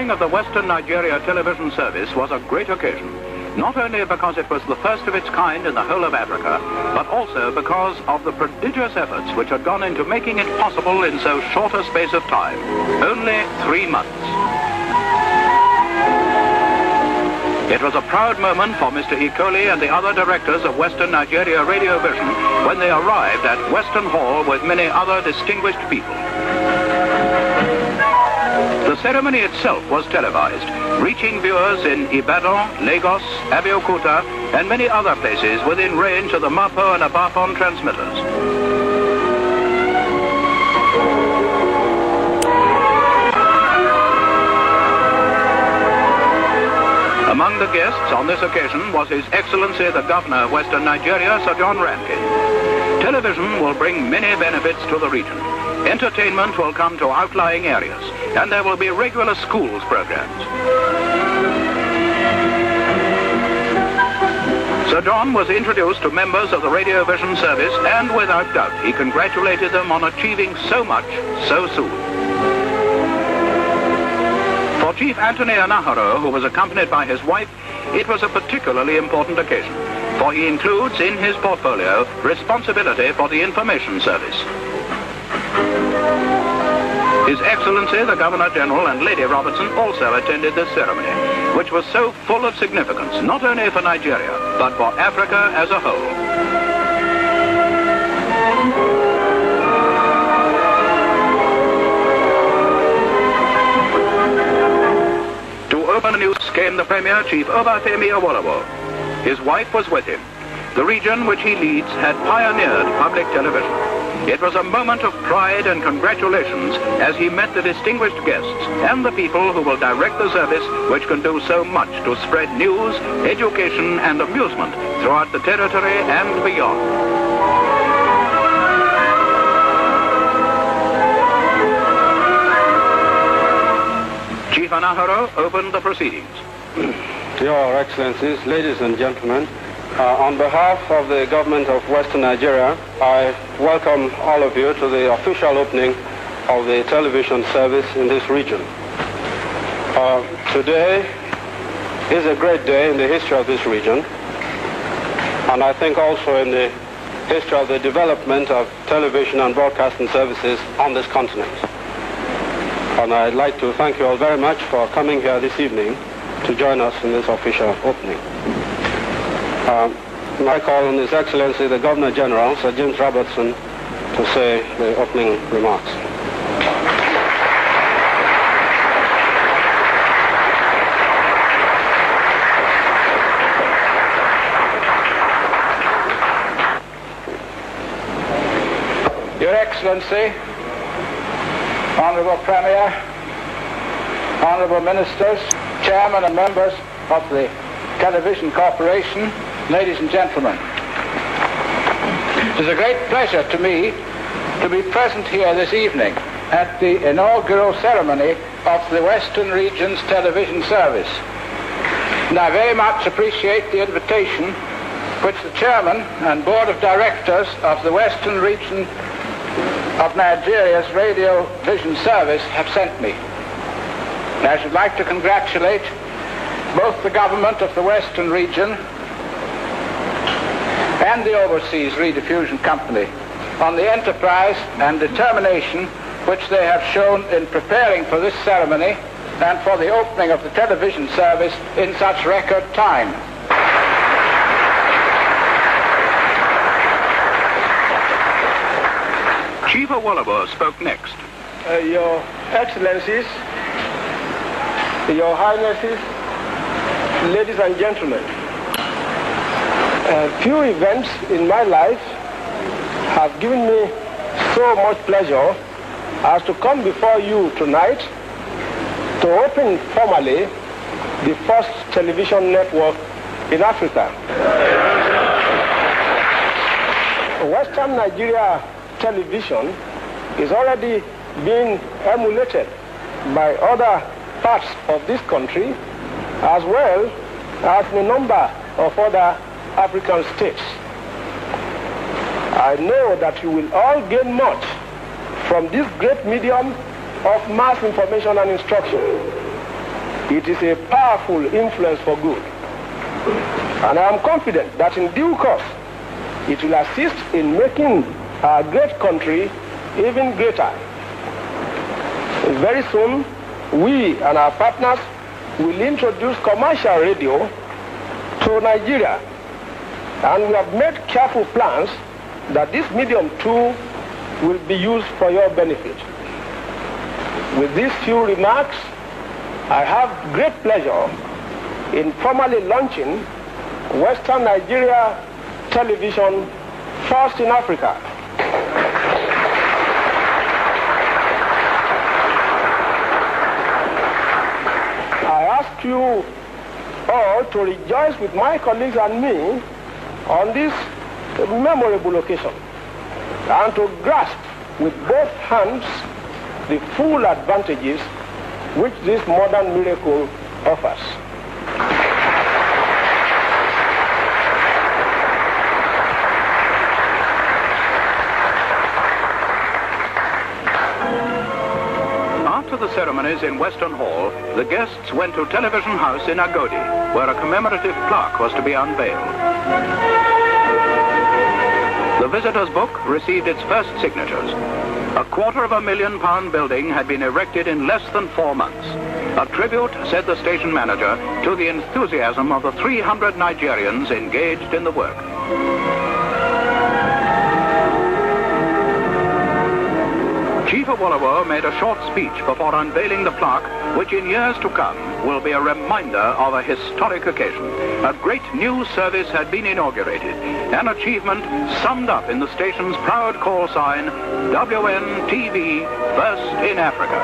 opening of the Western Nigeria television service was a great occasion, not only because it was the first of its kind in the whole of Africa, but also because of the prodigious efforts which had gone into making it possible in so short a space of time, only 3 months. It was a proud moment for Mr. Ikoli and the other directors of Western Nigeria Radio Vision when they arrived at Western Hall with many other distinguished people. The ceremony itself was televised, reaching viewers in Ibadan, Lagos, Abeokuta, and many other places within range of the Mapo and Abafon transmitters. Among the guests on this occasion was His Excellency the Governor of Western Nigeria, Sir John Rankin. Television will bring many benefits to the region. Entertainment will come to outlying areas, and there will be regular schools programs. Sir John was introduced to members of the Radio Vision service, and without doubt he congratulated them on achieving so much so soon. For Chief Anthony Anaharo, who was accompanied by his wife, it was a particularly important occasion, for he includes in his portfolio responsibility for the information service. His Excellency the Governor-General and Lady Robertson also attended this ceremony, which was so full of significance, not only for Nigeria, but for Africa as a whole. Open the news came the Premier, Chief Obafemi Awolowo. His wife was with him. The region which he leads had pioneered public television. It was a moment of pride and congratulations as he met the distinguished guests and the people who will direct the service which can do so much to spread news, education and amusement throughout the territory and beyond. Chief Anaharo opened the proceedings. Your Excellencies, ladies and gentlemen, on behalf of the government of Western Nigeria, I welcome all of you to the official opening of the television service in this region. Today is a great day in the history of this region, and I think also in the history of the development of television and broadcasting services on this continent. And I'd like to thank you all very much for coming here this evening to join us in this official opening. I call on His Excellency the Governor-General, Sir James Robertson, to say the opening remarks. Your Excellency, Honourable Premier, Honourable Ministers, Chairman and members of the Television Corporation, ladies and gentlemen. It is a great pleasure to me to be present here this evening at the inaugural ceremony of the Western Region's television service. And I very much appreciate the invitation which the Chairman and Board of Directors of the Western Region of Nigeria's Radio Vision Service have sent me. And I should like to congratulate both the government of the Western Region and the Overseas Rediffusion Company on the enterprise and determination which they have shown in preparing for this ceremony and for the opening of the television service in such record time. Chief Awolowo spoke next. Your Excellencies, Your Highnesses, ladies and gentlemen, few events in my life have given me so much pleasure as to come before you tonight to open formally the first television network in Africa. Western Nigeria television is already being emulated by other parts of this country as well as in a number of other African states. I know that you will all gain much from this great medium of mass information and instruction. It is a powerful influence for good. And I am confident that in due course, it will assist in making our great country even greater. Very soon, we and our partners will introduce commercial radio to Nigeria. And we have made careful plans that this medium too will be used for your benefit. With these few remarks, I have great pleasure in formally launching Western Nigeria Television, first in Africa. I ask you all to rejoice with my colleagues and me on this memorable occasion, and to grasp with both hands the full advantages which this modern miracle offers. After the ceremonies in Western Hall, the guests went to Television House in Agodi, where a commemorative plaque was to be unveiled. The visitors' book received its first signatures. A £250,000 building had been erected in less than 4 months. A tribute, said the station manager, to the enthusiasm of the 300 Nigerians engaged in the work. Chief Awolowo made a short speech before unveiling the plaque, which in years to come will be a reminder of a historic occasion. A great new service had been inaugurated, an achievement summed up in the station's proud call sign, WNTV, first in Africa.